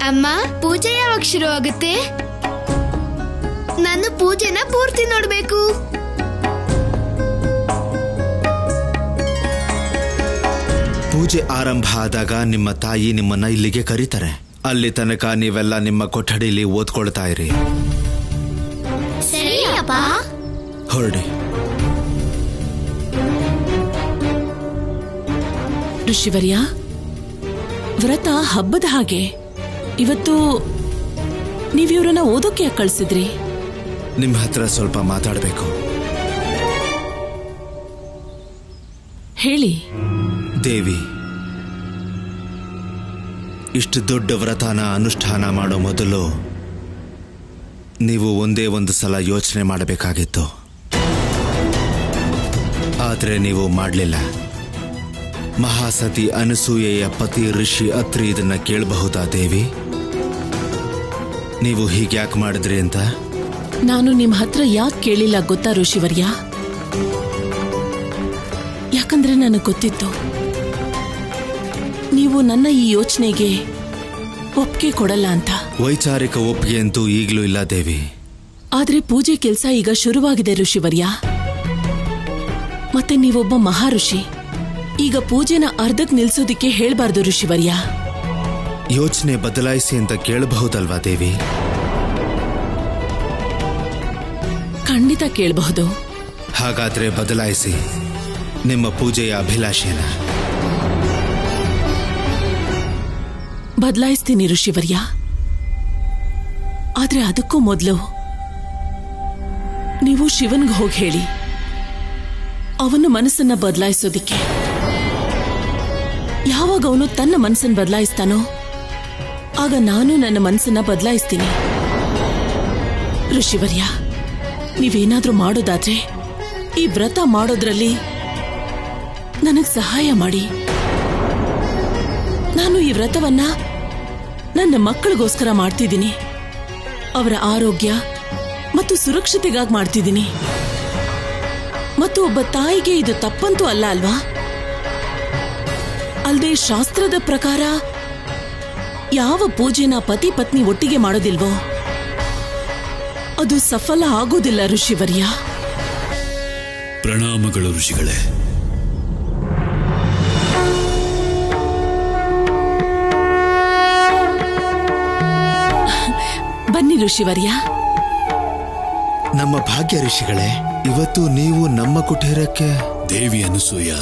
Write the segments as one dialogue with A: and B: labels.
A: ಅಮ್ಮ, ಪೂಜೆ ಯಾವಾಗ ಶುರು ಆಗುತ್ತೆ? ನಾನು ಪೂಜೆನ ಪೂರ್ತಿ ನೋಡ್ಬೇಕು.
B: ಪೂಜೆ ಆರಂಭ ಆದಾಗ ನಿಮ್ಮ ತಾಯಿ ನಿಮ್ಮನ್ನ ಇಲ್ಲಿಗೆ ಕರೀತಾರೆ. ಅಲ್ಲಿ ತನಕ ನೀವೆಲ್ಲ ನಿಮ್ಮ ಕೊಠಡಿಲಿ ಓದ್ಕೊಳ್ತಾ ಇರಿ.
A: ಸರಿಯಪ್ಪ.
B: ಹೊರಡಿ.
C: ಋಷಿವರ್ಯ, ವ್ರತ ಹಬ್ಬದ ಹಾಗೆ. ಇವತ್ತು ನೀವಿವ್ರನ್ನ ಓದೋಕೆ ಯಾಕೆ ಕಳ್ಸಿದ್ರಿ?
B: ನಿಮ್ಮ ಹತ್ರ ಸ್ವಲ್ಪ ಮಾತಾಡಬೇಕು.
C: ಹೇಳಿ.
B: ದೇವಿ, ಇಷ್ಟು ದೊಡ್ಡ ವ್ರತನ ಅನುಷ್ಠಾನ ಮಾಡೋ ಮೊದಲು ನೀವು ಒಂದೇ ಒಂದು ಸಲ ಯೋಚನೆ ಮಾಡಬೇಕಾಗಿತ್ತು. ಆದರೆ ನೀವು ಮಾಡಲಿಲ್ಲ. ಮಹಾಸತಿ ಅನಸೂಯೆಯ ಪತಿ ಋಷಿ ಅತ್ರಿ ಇದನ್ನ ಕೇಳಬಹುದಾ ದೇವಿ? ನೀವು ಹೀಗ್ಯಾಕೆ ಮಾಡಿದ್ರಿ ಅಂತ
C: ನಾನು ನಿಮ್ಮ ಹತ್ರ ಯಾಕೆ ಕೇಳಿಲ್ಲ ಗೊತ್ತಾ ಋಷಿವರ್ಯ? ಯಾಕಂದ್ರೆ ನನಗೆ ಗೊತ್ತಿತ್ತು ನೀವು ನನ್ನ ಈ ಯೋಚನೆಗೆ ಒಪ್ಪಿಗೆ ಕೊಡಲ್ಲ ಅಂತ.
B: ವೈಚಾರಿಕ ಒಪ್ಪಿಗೆ ಅಂತೂ ಈಗಲೂ ಇಲ್ಲ ದೇವಿ.
C: ಆದ್ರೆ ಪೂಜೆ ಕೆಲಸ ಈಗ ಶುರುವಾಗಿದೆ ಋಷಿವರ್ಯ. ಮತ್ತೆ ನೀವೊಬ್ಬ ಮಹಾಋಷಿ. ಈಗ ಪೂಜೆನ ಅರ್ಧಕ್ಕೆ ನಿಲ್ಸೋದಿಕ್ಕೆ ಹೇಳ್ಬಾರ್ದು ಋಷಿವರ್ಯ.
B: ಯೋಚನೆ ಬದಲಾಯಿಸಿ ಅಂತ ಕೇಳಬಹುದಲ್ವಾ ದೇವಿ?
C: ಖಂಡಿತ ಕೇಳಬಹುದು.
B: ಹಾಗಾದ್ರೆ ಬದಲಾಯಿಸಿ ನಿಮ್ಮ ಪೂಜೆಯ ಅಭಿಲಾಷೆನ.
C: ಬದಲಾಯಿಸ್ತೀನಿ ಋಷಿವರ್ಯ. ಆದ್ರೆ ಅದಕ್ಕೂ ಮೊದಲು ನೀವು ಶಿವನ್ಗೆ ಹೋಗಿ ಹೇಳಿ, ಅವನ ಮನಸ್ಸನ್ನ ಬದಲಾಯಿಸೋದಿಕ್ಕೆ. ಯಾವಾಗ ಅವನು ತನ್ನ ಮನಸ್ಸನ್ನು ಬದಲಾಯಿಸ್ತಾನೋ ಆಗ ನಾನು ನನ್ನ ಮನಸ್ಸನ್ನ ಬದಲಾಯಿಸ್ತೀನಿ. ಋಷಿವರ್ಯ, ನೀವೇನಾದ್ರೂ ಮಾಡೋದಾದ್ರೆ ಈ ವ್ರತ ಮಾಡೋದ್ರಲ್ಲಿ ನನಗ್ ಸಹಾಯ ಮಾಡಿ. ನಾನು ಈ ವ್ರತವನ್ನ ನನ್ನ ಮಕ್ಕಳಿಗೋಸ್ಕರ ಮಾಡ್ತಿದ್ದೀನಿ. ಅವರ ಆರೋಗ್ಯ ಮತ್ತು ಸುರಕ್ಷತೆಗಾಗಿ ಮಾಡ್ತಿದ್ದೀನಿ. ಮತ್ತು ಒಬ್ಬ ತಾಯಿಗೆ ಇದು ತಪ್ಪಂತೂ ಅಲ್ಲ ಅಲ್ವಾ? ಅಲ್ಲದೆ ಶಾಸ್ತ್ರದ ಪ್ರಕಾರ ಯಾವ ಪೂಜೆನ ಪತಿ ಪತ್ನಿ ಒಟ್ಟಿಗೆ ಮಾಡೋದಿಲ್ವೋ ಅದು ಸಫಲ ಆಗೋದಿಲ್ಲ ಋಷಿವರ್ಯ.
D: ಪ್ರಣಾಮಗಳು ಋಷಿಗಳೇ.
C: ಬನ್ನಿ ಋಷಿವರ್ಯ.
B: ನಮ್ಮ ಭಾಗ್ಯ ಋಷಿಗಳೇ, ಇವತ್ತು ನೀವು ನಮ್ಮ ಕುಟೀರಕ್ಕೆ.
D: ದೇವಿ ಅನಸೂಯ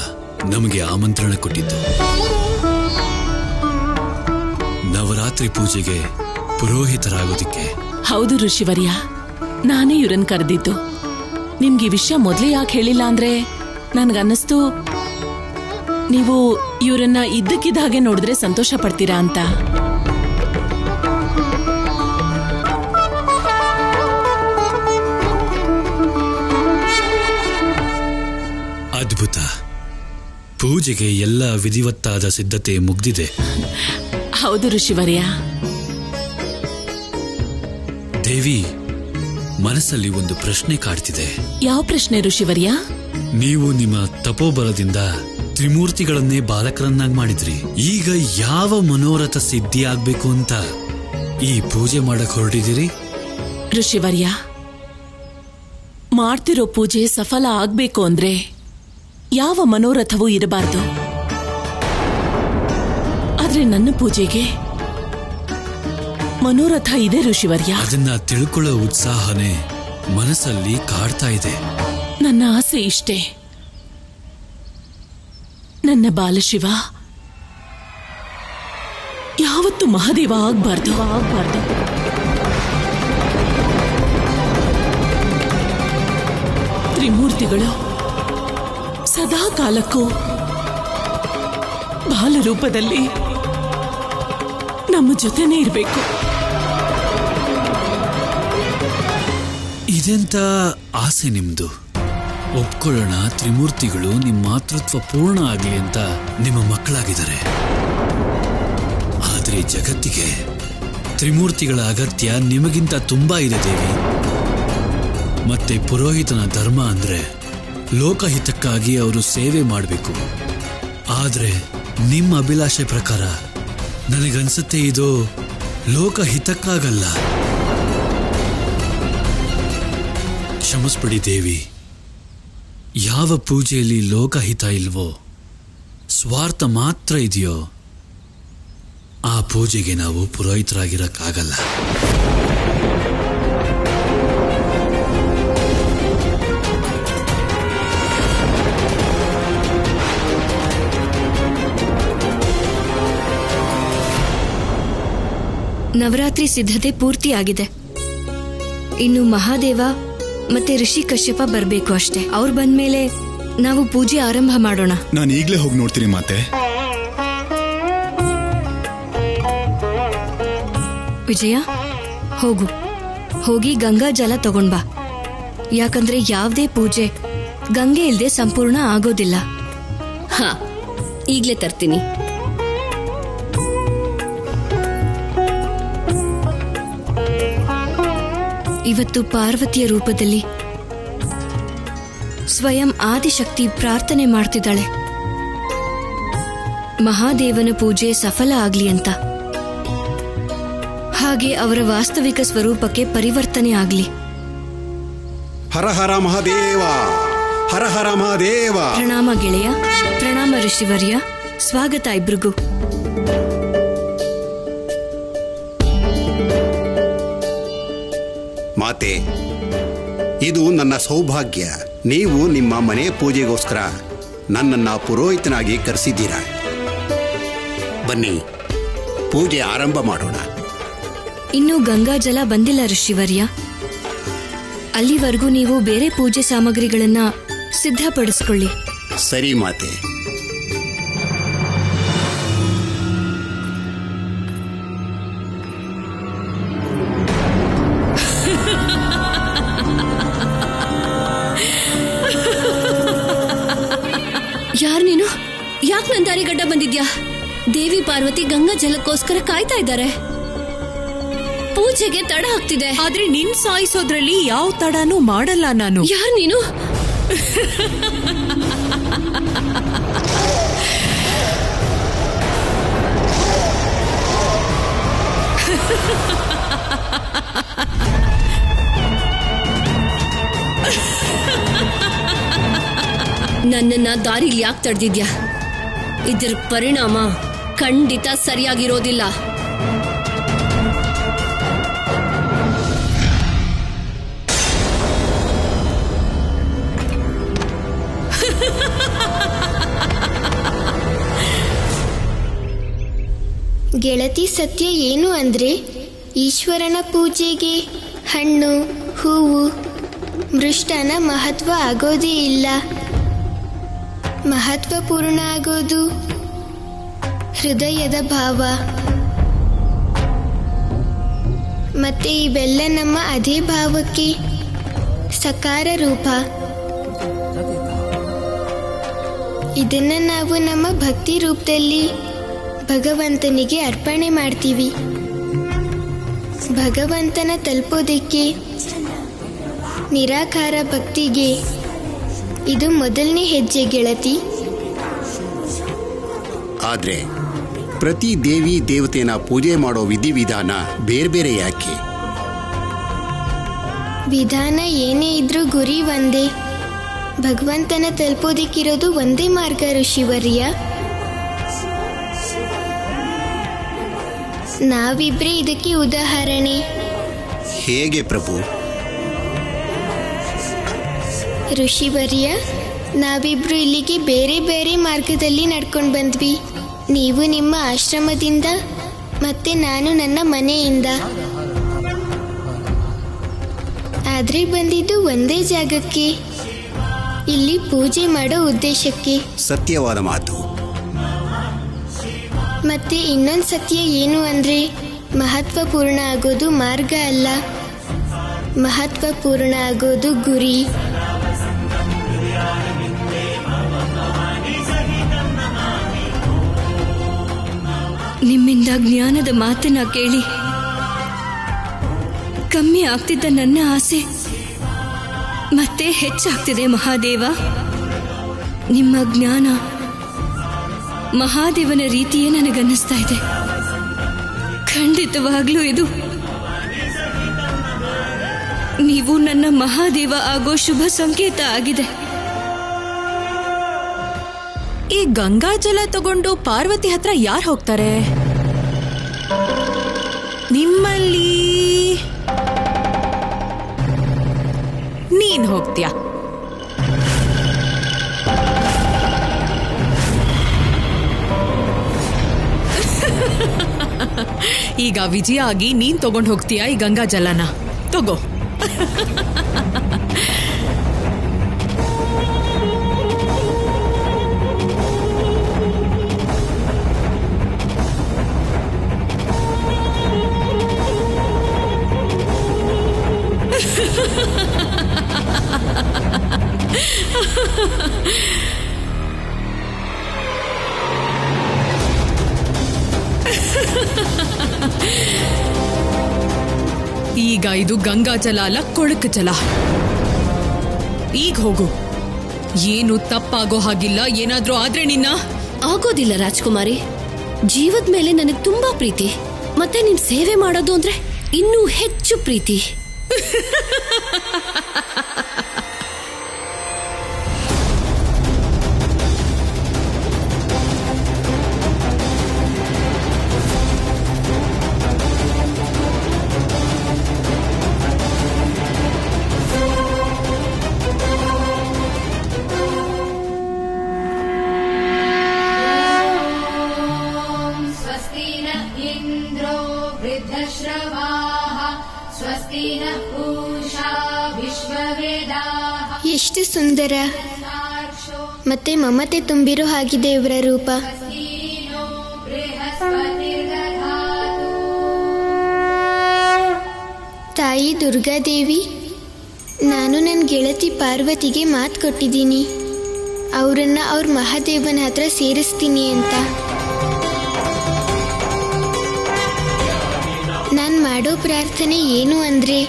D: ನಮಗೆ ಆಮಂತ್ರಣ ಕೊಟ್ಟಿದ್ದು ನವರಾತ್ರಿ ಪೂಜೆಗೆ ಪುರೋಹಿತರಾಗೋದಿಕ್ಕೆ.
C: ಹೌದು ಋಷಿವರ್ಯ, ನಾನೇ ಇವ್ರನ್ನ ಕರೆದಿದ್ದು. ನಿಮ್ಗೆ ಈ ವಿಷಯ ಮೊದಲೇ ಯಾಕೆ ಹೇಳಿಲ್ಲ ಅಂದ್ರೆ ನನ್ಗನ್ನಿಸ್ತು ನೀವು ಇವರನ್ನ ಇದ್ದಕ್ಕಿದ್ದ ಹಾಗೆ ನೋಡಿದ್ರೆ ಸಂತೋಷ ಪಡ್ತೀರಾ ಅಂತ.
D: ಅದ್ಭುತ. ಪೂಜೆಗೆ ಎಲ್ಲ ವಿಧಿವತ್ತಾದ ಸಿದ್ಧತೆ ಮುಗ್ದಿದೆ.
C: ಹೌದು ಋಷಿವರ್ಯ.
D: ದೇವಿ, ಮನಸ್ಸಲ್ಲಿ ಒಂದು ಪ್ರಶ್ನೆ ಕಾಡ್ತಿದೆ.
C: ಯಾವ ಪ್ರಶ್ನೆ ಋಷಿವರ್ಯ?
D: ನೀವು ನಿಮ್ಮ ತಪೋಬಲದಿಂದ ತ್ರಿಮೂರ್ತಿಗಳನ್ನೇ ಬಾಲಕರನ್ನಾಗಿ ಮಾಡಿದ್ರಿ. ಈಗ ಯಾವ ಮನೋರಥ ಸಿದ್ಧಿ ಆಗ್ಬೇಕು ಅಂತ ಈ ಪೂಜೆ ಮಾಡಕ್ ಹೊರಟಿದ್ದೀರಿ?
C: ಋಷಿವರ್ಯ, ಮಾಡ್ತಿರೋ ಪೂಜೆ ಸಫಲ ಆಗ್ಬೇಕು ಅಂದ್ರೆ ಯಾವ ಮನೋರಥವೂ ಇರಬಾರ್ದು. ಆದ್ರೆ ನನ್ನ ಪೂಜೆಗೆ ಮನೋರಥ ಇದೆ ಋಷಿವರ್ಯ.
D: ಅದನ್ನ ತಿಳ್ಕೊಳ್ಳೋ ಉತ್ಸಾಹನೇ ಮನಸ್ಸಲ್ಲಿ ಕಾಡ್ತಾ ಇದೆ.
C: ನನ್ನ ಆಸೆ ಇಷ್ಟೇ, ನನ್ನ ಬಾಲಶಿವ ಯಾವತ್ತೂ ಮಹಾದೇವ ಆಗ್ಬಾರ್ದು. ತ್ರಿಮೂರ್ತಿಗಳು ಸದಾ ಕಾಲಕ್ಕೂ ಬಾಲರೂಪದಲ್ಲಿ ನಮ್ಮ ಜೊತೆನೇ ಇರಬೇಕು.
D: ಇದೆಂತ ಆಸೆ ನಿಮ್ದು? ಒಪ್ಕೊಳ್ಳೋಣ, ತ್ರಿಮೂರ್ತಿಗಳು ನಿಮ್ಮ ಮಾತೃತ್ವ ಪೂರ್ಣ ಆಗಲಿ ಅಂತ ನಿಮ್ಮ ಮಕ್ಕಳಾಗಿದ್ದಾರೆ. ಆದ್ರೆ ಜಗತ್ತಿಗೆ ತ್ರಿಮೂರ್ತಿಗಳ ಅಗತ್ಯ ನಿಮಗಿಂತ ತುಂಬಾ ಇದೆ ದೇವಿ. ಮತ್ತೆ ಪುರೋಹಿತನ ಧರ್ಮ ಅಂದ್ರೆ ಲೋಕಹಿತಕ್ಕಾಗಿ ಅವರು ಸೇವೆ ಮಾಡಬೇಕು. ಆದ್ರೆ ನಿಮ್ಮ ಅಭಿಲಾಷೆ ಪ್ರಕಾರ ನನಗನ್ಸುತ್ತೆ ಇದು ಲೋಕಹಿತಕ್ಕಾಗಲ್ಲ. ಕ್ಷಮಿಸ್ಬಿಡಿ ದೇವಿ. ಯಾವ ಪೂಜೆಯಲ್ಲಿ ಲೋಕಹಿತ ಇಲ್ವೋ, ಸ್ವಾರ್ಥ ಮಾತ್ರ ಇದೆಯೋ, ಆ ಪೂಜೆಗೆ ನಾವು ಪುರೋಹಿತರಾಗಿರಕ್ಕಾಗಲ್ಲ.
E: ನವರಾತ್ರಿ ಸಿದ್ಧತೆ ಪೂರ್ತಿಯಾಗಿದೆ. ಇನ್ನು ಮಹಾದೇವ ಮತ್ತೆ ಋಷಿ ಕಶ್ಯಪ ಬರಬೇಕು ಅಷ್ಟೇ. ಅವ್ರು ಬಂದ್ಮೇಲೆ ನಾವು ಪೂಜೆ ಆರಂಭ ಮಾಡೋಣ.
F: ನಾನು ಈಗಲೇ ಹೋಗಿ ನೋಡ್ತೀನಿ ಮಾತೆ.
E: ವಿಜಯ, ಹೋಗಿ ಗಂಗಾ ಜಲ ತಗೊಂಡ್ ಬಾ. ಯಾಕಂದ್ರೆ ಯಾವುದೇ ಪೂಜೆ ಗಂಗೆ ಇಲ್ದೆ ಸಂಪೂರ್ಣ ಆಗೋದಿಲ್ಲ.
G: ಹಾ, ಈಗ್ಲೇ ತರ್ತೀನಿ.
E: ಇವತ್ತು ಪಾರ್ವತಿಯ ರೂಪದಲ್ಲಿ ಸ್ವಯಂ ಆದಿಶಕ್ತಿ ಪ್ರಾರ್ಥನೆ ಮಾಡ್ತಿದ್ದಾಳೆ, ಮಹಾದೇವನ ಪೂಜೆ ಸಫಲ ಆಗ್ಲಿ ಅಂತ. ಹಾಗೆ ಅವರ ವಾಸ್ತವಿಕ ಸ್ವರೂಪಕ್ಕೆ ಪರಿವರ್ತನೆ ಆಗ್ಲಿ.
H: ಹರ ಹರ ಮಹಾದೇವ, ಹರ ಹರ ಮಹಾದೇವ.
E: ಪ್ರಣಾಮ ಗೆಳೆಯ, ಪ್ರಣಾಮ ಋಷಿವರ್ಯ. ಸ್ವಾಗತ ಇಬ್ರಿಗೂ.
H: ಮಾತೆ, ಇದು ನನ್ನ ಸೌಭಾಗ್ಯ. ನೀವು ನಿಮ್ಮ ಮನೆ ಪೂಜೆಗೋಸ್ಕರ ನನ್ನನ್ನು ಪುರೋಹಿತನಾಗಿ ಕರೆಸಿದ್ದೀರಾ. ಬನ್ನಿ, ಪೂಜೆ ಆರಂಭ ಮಾಡೋಣ.
E: ಇನ್ನೂ ಗಂಗಾ ಜಲ ಬಂದಿಲ್ಲ ಋಷಿವರ್ಯ. ಅಲ್ಲಿವರೆಗೂ ನೀವು ಬೇರೆ ಪೂಜೆ ಸಾಮಗ್ರಿಗಳನ್ನ ಸಿದ್ಧಪಡಿಸ್ಕೊಳ್ಳಿ.
H: ಸರಿ ಮಾತೆ.
G: ಯಾರ್ ನೀನು? ಯಾಕೆ ನನ್ನ ದಾರಿ ಗಡ್ಡ ಬಂದಿದ್ಯಾ? ದೇವಿ ಪಾರ್ವತಿ ಗಂಗಾ ಜಲಕ್ಕೋಸ್ಕರ ಕಾಯ್ತಾ ಇದ್ದಾರೆ. ಪೂಜೆಗೆ ತಡ ಆಗ್ತಿದೆ.
I: ಆದ್ರೆ ನಿನ್ ಸಾಯಿಸೋದ್ರಲ್ಲಿ ಯಾವ ತಡನೂ ಮಾಡಲ್ಲ ನಾನು.
G: ಯಾರ್ ನೀನು? ನನ್ನನ್ನ ದಾರಿಲಿ ಯಾಕೆ ತಡೆದಿದ್ಯಾ? ಇದರ ಪರಿಣಾಮ ಖಂಡಿತ ಸರಿಯಾಗಿರೋದಿಲ್ಲ.
A: ಗೆಳತಿ, ಸತ್ಯ ಏನು ಅಂದ್ರೆ ಈಶ್ವರನ ಪೂಜೆಗೆ ಹಣ್ಣು, ಹೂವು, ಮೃಷ್ಟಾನ ಮಹತ್ವ ಆಗೋದೇ ಇಲ್ಲ. ಮಹತ್ವಪೂರ್ಣ ಆಗೋದು ಹೃದಯದ ಭಾವ. ಮತ್ತೆ ಇವೆಲ್ಲ ನಮ್ಮ ಅದೇ ಭಾವಕ್ಕೆ ಸಕಾರ ರೂಪ. ಇದನ್ನ ನಾವು ನಮ್ಮ ಭಕ್ತಿ ರೂಪದಲ್ಲಿ ಭಗವಂತನಿಗೆ ಅರ್ಪಣೆ ಮಾಡ್ತೀವಿ. ಭಗವಂತನ ತಲುಪೋದಕ್ಕೆ ನಿರಾಕಾರ ಭಕ್ತಿಗೆ ಇದು ಮೊದಲನೇ ಹೆಜ್ಜೆ ಗೆಳತಿ.
H: ಆದ್ರೆ ಪ್ರತಿ ದೇವಿ ದೇವತೆನ ಪೂಜೆ ಮಾಡೋ ವಿಧಿವಿಧಾನ ಬೇರೆ ಬೇರೆ ಯಾಕೆ?
A: ವಿಧಾನ ಏನೇ ಇದ್ರೂ ಗುರಿ ಒಂದೇ. ಭಗವಂತನ ತಲುಪೋದಕ್ಕಿರೋದು ಒಂದೇ ಮಾರ್ಗ ಋಷಿವರ್ಯ. ನಾವಿಬ್ರೇ ಇದಕ್ಕೆ ಉದಾಹರಣೆ.
H: ಹೇಗೆ ಪ್ರಭು?
A: ಋಷಿವರ್ಯ, ನಾವಿಬ್ರು ಇಲ್ಲಿಗೆ ಬೇರೆ ಬೇರೆ ಮಾರ್ಗದಲ್ಲಿ ನಡ್ಕೊಂಡು ಬಂದ್ವಿ. ನೀವು ನಿಮ್ಮ ಆಶ್ರಮದಿಂದ, ಮತ್ತೆ ನಾನು ನನ್ನ ಮನೆಯಿಂದ. ಆದ್ರೆ ಬಂದಿದ್ದು ಒಂದೇ ಜಾಗಕ್ಕೆ, ಇಲ್ಲಿ ಪೂಜೆ ಮಾಡೋ ಉದ್ದೇಶಕ್ಕೆ.
H: ಸತ್ಯವಾದ ಮಾತು.
A: ಮತ್ತೆ ಇನ್ನೊಂದು ಸತ್ಯ ಏನು ಅಂದ್ರೆ ಮಹತ್ವಪೂರ್ಣ ಆಗೋದು ಮಾರ್ಗ ಅಲ್ಲ, ಮಹತ್ವಪೂರ್ಣ ಆಗೋದು ಗುರಿ.
E: ನಿಮ್ಮಿಂದ ಜ್ಞಾನದ ಮಾತನ್ನ ಕೇಳಿ ಕಮ್ಮಿ ಆಗ್ತಿದ್ದ ನನ್ನ ಆಸೆ ಮತ್ತೆ ಹೆಚ್ಚಾಗ್ತಿದೆ ಮಹಾದೇವ. ನಿಮ್ಮ ಜ್ಞಾನ ಮಹಾದೇವನ ರೀತಿಯೇ ನನಗನ್ನಿಸ್ತಾ ಇದೆ. ಖಂಡಿತವಾಗ್ಲೂ ಇದು ನೀವು ನನ್ನ ಮಹಾದೇವ ಆಗೋ ಶುಭ ಸಂಕೇತ ಆಗಿದೆ.
I: ಈ ಗಂಗಾ ಜಲ ತಗೊಂಡು ಪಾರ್ವತಿ ಹತ್ರ ಯಾರು ಹೋಗ್ತಾರೆ? ನಿಮ್ಮಲ್ಲಿ ನೀನ್ ಹೋಗ್ತೀಯ. ಈಗ ವಿಜಯ ಆಗಿ ನೀನ್ ತಗೊಂಡು ಹೋಗ್ತೀಯ ಈ ಗಂಗಾ ಜಲನ. ತಗೋ. ಈಗ ಇದು ಗಂಗಾ ಜಲ ಅಲ್ಲ, ಕೊಳಕು ಜಲ. ಈಗ ಹೋಗು. ಏನು ತಪ್ಪಾಗೋ ಹಾಗಿಲ್ಲ. ಏನಾದ್ರೂ ಆದ್ರೆ ನಿನ್ನ
G: ಆಗೋದಿಲ್ಲ ರಾಜ್ಕುಮಾರಿ. ಜೀವದ ಮೇಲೆ ನನಗೆ ತುಂಬಾ ಪ್ರೀತಿ, ಮತ್ತೆ ನಿನ್ ಸೇವೆ ಮಾಡೋದು ಅಂದ್ರೆ ಇನ್ನೂ ಹೆಚ್ಚು ಪ್ರೀತಿ.
A: ಎಷ್ಟು ಸುಂದರ ಮತ್ತೆ ಮಮತೆ ತುಂಬಿರೋ ಹಾಗಿದೆ ಇವರ ರೂಪ. ತಾಯಿ ದುರ್ಗಾದೇವಿ, ನಾನು ನನ್ನ ಗೆಳತಿ ಪಾರ್ವತಿಗೆ ಮಾತು ಕೊಟ್ಟಿದ್ದೀನಿ, ಅವರನ್ನ ಅವ್ರ ಮಹಾದೇವನ ಹತ್ರ ಸೇರಿಸ್ತೀನಿ ಅಂತ. ನಾನು ಮಾಡೋ ಪ್ರಾರ್ಥನೆ ಏನು ಅಂದ್ರೆ,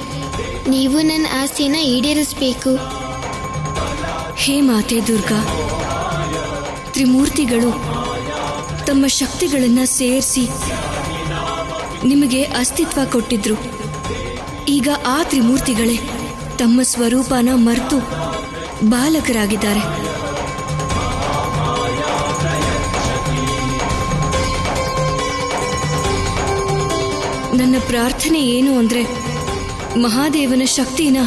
A: ನೀವು ನನ್ನ ಆಸೆನ ಈಡೇರಿಸಬೇಕು.
E: ಹೇ ಮಾತೆ ದುರ್ಗಾ, ತ್ರಿಮೂರ್ತಿಗಳು ತಮ್ಮ ಶಕ್ತಿಗಳನ್ನ ಸೇರಿಸಿ ನಿಮಗೆ ಅಸ್ತಿತ್ವ ಕೊಟ್ಟಿದ್ರು. ಈಗ ಆ ತ್ರಿಮೂರ್ತಿಗಳೇ ತಮ್ಮ ಸ್ವರೂಪನ ಮರೆತು ಬಾಲಕರಾಗಿದ್ದಾರೆ. ನನ್ನ ಪ್ರಾರ್ಥನೆ ಏನು ಅಂದ್ರೆ, ಮಹಾದೇವನ ಶಕ್ತಿನ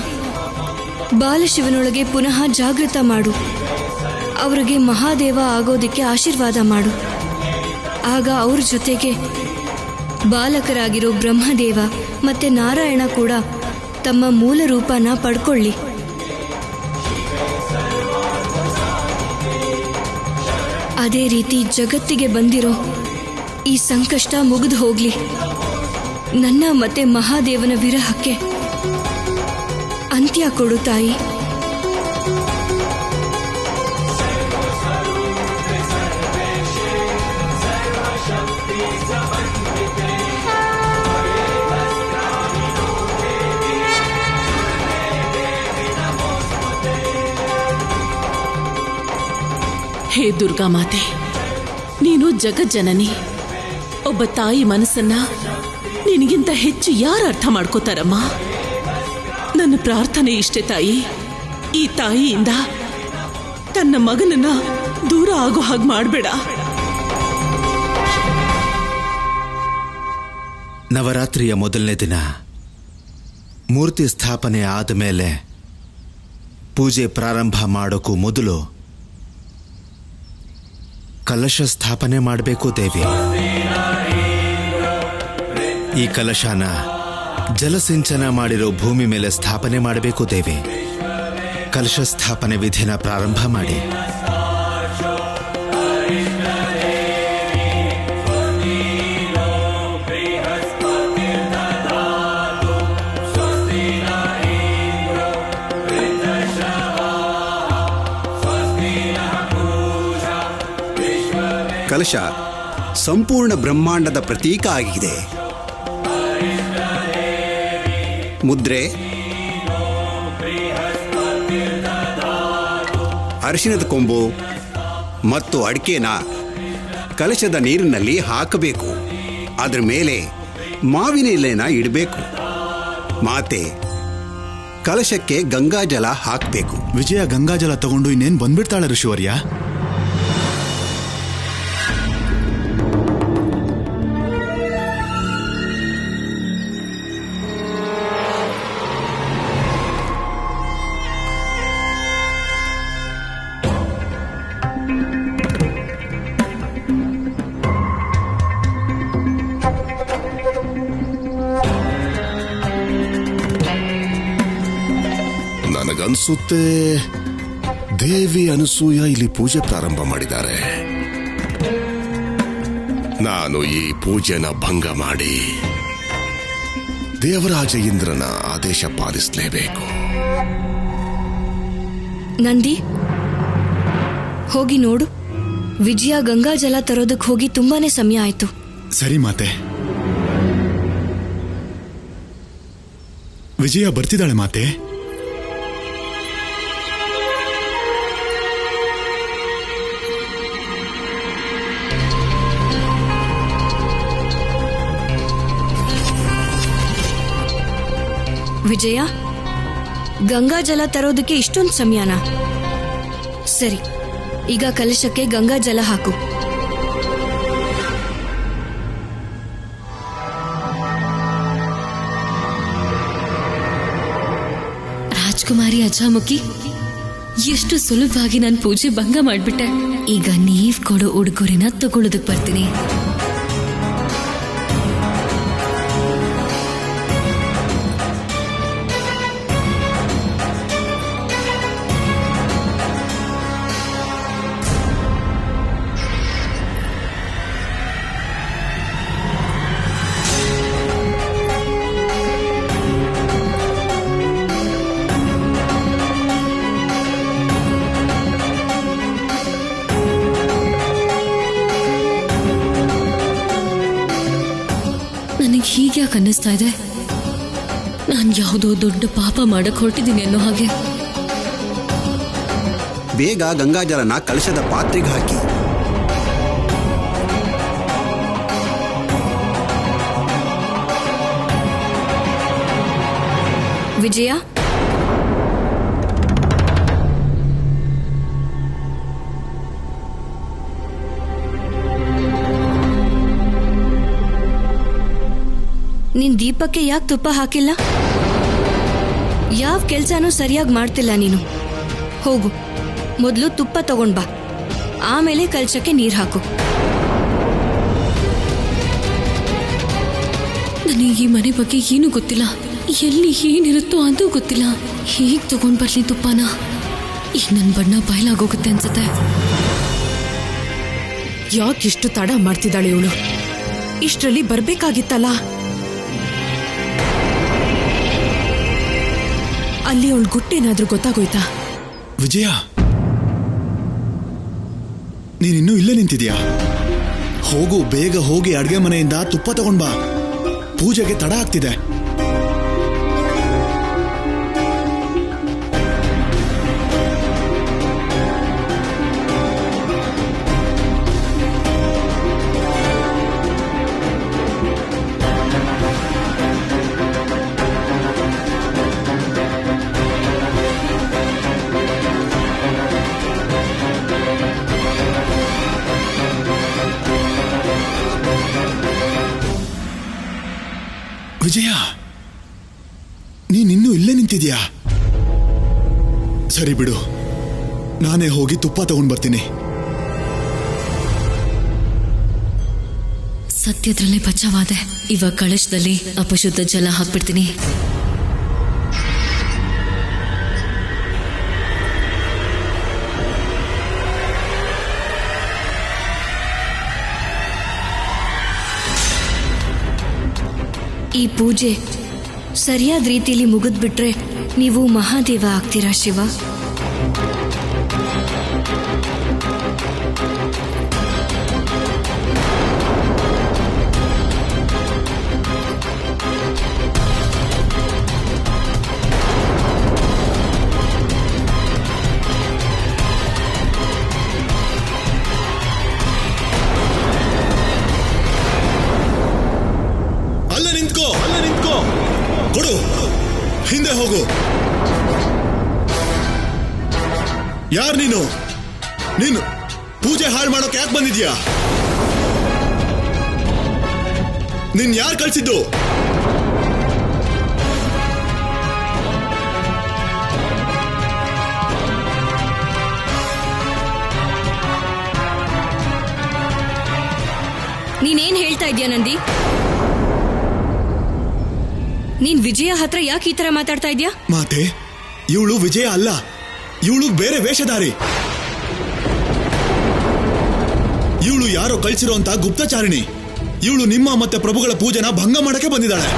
E: ಬಾಲಶಿವನೊಳಗೆ ಪುನಃ ಜಾಗೃತ ಮಾಡು. ಅವರಿಗೆ ಮಹಾದೇವ ಆಗೋದಕ್ಕೆ ಆಶೀರ್ವಾದ ಮಾಡು. ಆಗ ಅವ್ರ ಜೊತೆಗೆ ಬಾಲಕರಾಗಿರೋ ಬ್ರಹ್ಮದೇವ ಮತ್ತೆ ನಾರಾಯಣ ಕೂಡ ತಮ್ಮ ಮೂಲ ರೂಪನ ಪಡ್ಕೊಳ್ಳಿ. ಅದೇ ರೀತಿ ಜಗತ್ತಿಗೆ ಬಂದಿರೋ ಈ ಸಂಕಷ್ಟ ಮುಗಿದು ಹೋಗ್ಲಿ. ನನ್ನ ಮತ್ತೆ ಮಹಾದೇವನ ವಿರಹಕ್ಕೆ ಅಂತ್ಯ ಕೊಡು ತಾಯಿ.
C: ಹೇ ದುರ್ಗಾ ಮಾತೆ, ನೀನು ಜಗಜ್ಜನನಿ. ಒಬ್ಬ ತಾಯಿ ಮನಸ್ಸನ್ನ ನಿನಗಿಂತ ಹೆಚ್ಚು ಯಾರು ಅರ್ಥ ಮಾಡ್ಕೋತಾರಮ್ಮ? ನನ್ನ ಪ್ರಾರ್ಥನೆ ಇಷ್ಟೇ ತಾಯಿ, ಈ ತಾಯಿಯಿಂದ ತನ್ನ ಮಗನನ್ನ ದೂರ ಆಗೋ ಹಾಗೆ ಮಾಡಬೇಡ.
B: ನವರಾತ್ರಿಯ ಮೊದಲನೇ ದಿನ ಮೂರ್ತಿ ಸ್ಥಾಪನೆ ಆದ ಮೇಲೆ ಪೂಜೆ ಪ್ರಾರಂಭ ಮಾಡೋಕ್ಕೂ ಮೊದಲು ಕಲಶ ಸ್ಥಾಪನೆ ಮಾಡಬೇಕು ದೇವಿ. ಈ ಕಲಶನ ಜಲಸಿಂಚನ ಮಾಡಿರೋ ಭೂಮಿ ಮೇಲೆ ಸ್ಥಾಪನೆ ಮಾಡಬೇಕು ದೇವಿ. ಕಲಶ ಸ್ಥಾಪನೆ ವಿಧಿನ ಪ್ರಾರಂಭ ಮಾಡಿ.
H: ಕಲಶ ಸಂಪೂರ್ಣ ಬ್ರಹ್ಮಾಂಡದ ಪ್ರತೀಕ ಆಗಿದೆ. ಮುದ್ರೆ ಅರಿಶಿಣದ ಕೊಂಬು ಮತ್ತು ಅಡಿಕೆನ ಕಲಶದ ನೀರಿನಲ್ಲಿ ಹಾಕಬೇಕು. ಅದರ ಮೇಲೆ ಮಾವಿನ ಎಲೆನ ಇಡಬೇಕು. ಮಾತೆ, ಕಲಶಕ್ಕೆ ಗಂಗಾಜಲ ಹಾಕಬೇಕು.
F: ವಿಜಯ ಗಂಗಾಜಲ ತಗೊಂಡು ಇನ್ನೇನ್ ಬಂದ್ಬಿಡ್ತಾಳೆ ಋಷಿವರ್ಯ.
J: ನನಗನ್ಸುತ್ತೆ ದೇವಿ ಅನಸೂಯ ಇಲ್ಲಿ ಪೂಜೆ ಪ್ರಾರಂಭ ಮಾಡಿದ್ದಾರೆ. ನಾನು ಈ ಪೂಜೆನ ಭಂಗ ಮಾಡಿ ದೇವರಾಜ ಇಂದ್ರನ ಆದೇಶ ಪಾಲಿಸಲೇಬೇಕು.
E: ನಂದಿ, ಹೋಗಿ ನೋಡು. ವಿಜಯ ಗಂಗಾಜಲ ತರೋದಕ್ಕೆ ಹೋಗಿ ತುಂಬಾನೇ ಸಮಯ ಆಯ್ತು.
F: ಸರಿ ಮಾತೆ. ವಿಜಯ ಬರ್ತಿದ್ದಾಳೆ ಮಾತೆ.
E: ವಿಜಯ, ಗಂಗಾಜಲ ತರೋದಕ್ಕೆ ಇಷ್ಟೊಂದು ಸಮಯನಾ? ಸರಿ, ಈಗ ಕಲಶಕ್ಕೆ ಗಂಗಾಜಲ ಹಾಕು.
G: ರಾಜ್ಕುಮಾರಿ ಅಜಾಮುಖಿ, ಎಷ್ಟು ಸುಲಭವಾಗಿ ನಾನು ಪೂಜೆ ಭಂಗ ಮಾಡ್ಬಿಟ್ಟೆ. ಈಗ ನೀವ್ ಕೊಡೋ ಉಡುಗೊರೆನ ತಗೊಳ್ಳೋದಕ್ ಬರ್ತೀನಿ. ನನಗೆ ಹೀಗ್ಯಾಕೆ ಅನ್ನಿಸ್ತಾ ಇದೆ? ನಾನು ಯಾವುದೋ ದೊಡ್ಡ ಪಾಪ ಮಾಡಕ್ ಹೊರಟಿದ್ದೀನಿ ಅನ್ನೋ ಹಾಗೆ.
H: ಬೇಗ ಗಂಗಾಜಲನ ಕಲಶದ ಪಾತ್ರೆಗೆ ಹಾಕಿ.
E: ವಿಜಯ, ನಿನ್ ದೀಪಕ್ಕೆ ಯಾಕೆ ತುಪ್ಪ ಹಾಕಿಲ್ಲ? ಯಾವ ಕೆಲ್ಸನೂ ಸರಿಯಾಗಿ ಮಾಡ್ತಿಲ್ಲ ನೀನು. ಹೋಗು, ಮೊದಲು ತುಪ್ಪ ತಗೊಂಡ್ ಬಾ, ಆಮೇಲೆ ಕಲಶಕ್ಕೆ ನೀರ್ ಹಾಕು.
G: ನನಗೆ ಈ ಮನೆ ಬಗ್ಗೆ ಏನೂ ಗೊತ್ತಿಲ್ಲ. ಎಲ್ಲಿ ಏನಿರುತ್ತೋ ಅದು ಗೊತ್ತಿಲ್ಲ. ಹೇಗ್ ತಗೊಂಡ್ ಬರ್ಲಿ ತುಪ್ಪನ? ಈಗ ನನ್ ಬಣ್ಣ ಬಯಲಾಗೋಗುತ್ತೆ ಅನ್ಸುತ್ತೆ.
I: ಯಾಕಿಷ್ಟು ತಡ ಮಾಡ್ತಿದ್ದಾಳೆ ಇವಳು? ಇಷ್ಟರಲ್ಲಿ ಬರ್ಬೇಕಾಗಿತ್ತಲ್ಲ. ಅಲ್ಲಿ ಅವಳ ಗುಟ್ಟೇನಾದ್ರೂ ಗೊತ್ತಾಗೋಯ್ತಾ?
F: ವಿಜಯ, ನೀನಿನ್ನೂ ಇಲ್ಲೇ ನಿಂತಿದ್ಯಾ? ಹೋಗು, ಬೇಗ ಹೋಗಿ ಅಡ್ಗೆ ಮನೆಯಿಂದ ತುಪ್ಪ ತಗೊಂಡ್ ಬಾ. ಪೂಜೆಗೆ ತಡ ಆಗ್ತಿದೆ. ವಿಜಯ, ನೀನಿನ್ನೂ ಇಲ್ಲೇ ನಿಂತಿದ್ಯಾ? ಸರಿ ಬಿಡು, ನಾನೇ ಹೋಗಿ ತುಪ್ಪ ತಗೊಂಡ್ ಬರ್ತೀನಿ.
G: ಸತ್ಯದ್ರಲ್ಲೇ ಬಚಾವಾದೆ. ಇವಾಗ ಕಳಶದಲ್ಲಿ ಅಪಶುದ್ಧ ಜಲ ಹಾಕ್ಬಿಡ್ತೀನಿ.
E: ಈ ಪೂಜೆ ಸರಿಯಾದ ರೀತಿಯಲ್ಲಿ ಮುಗಿದ್ಬಿಟ್ರೆ ನೀವು ಮಹಾದೇವ ಆಗ್ತೀರಾ ಶಿವ.
F: ಅಲ್ಲ ಹಿಂದೆ ಹೋಗು. ಯಾರು ನೀನು? ನೀನು ಪೂಜೆ ಹಾಳು ಮಾಡೋಕೆ ಯಾಕೆ ಬಂದಿದ್ಯಾ? ನಿನ್ ಯಾರು ಕಳ್ಸಿದ್ದು?
E: ನೀನೇನ್ ಹೇಳ್ತಾ ಇದ್ಯಾ ನಂದಿ? ನೀನ್ ವಿಜಯ ಹತ್ರ ಯಾಕೆ ಈ ತರ ಮಾತಾಡ್ತಾ ಇದ್ಯಾ?
F: ಮಾತೆ, ಇವಳು ವಿಜಯ ಅಲ್ಲ, ಇವಳು ಬೇರೆ ವೇಷಧಾರಿ. ಇವಳು ಯಾರೋ ಕಳ್ಸಿರೋಂತ ಗುಪ್ತಚಾರಿಣಿ. ಇವಳು ನಿಮ್ಮ ಮತ್ತೆ ಪ್ರಭುಗಳ ಪೂಜೆನ ಭಂಗ ಮಾಡಕ್ಕೆ ಬಂದಿದ್ದಾಳೆ.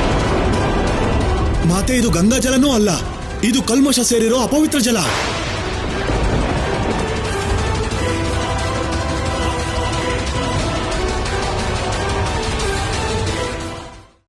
F: ಮಾತೆ, ಇದು ಗಂಗಾ ಜಲನೂ ಅಲ್ಲ, ಇದು ಕಲ್ಮಶ ಸೇರಿರೋ ಅಪವಿತ್ರ ಜಲ.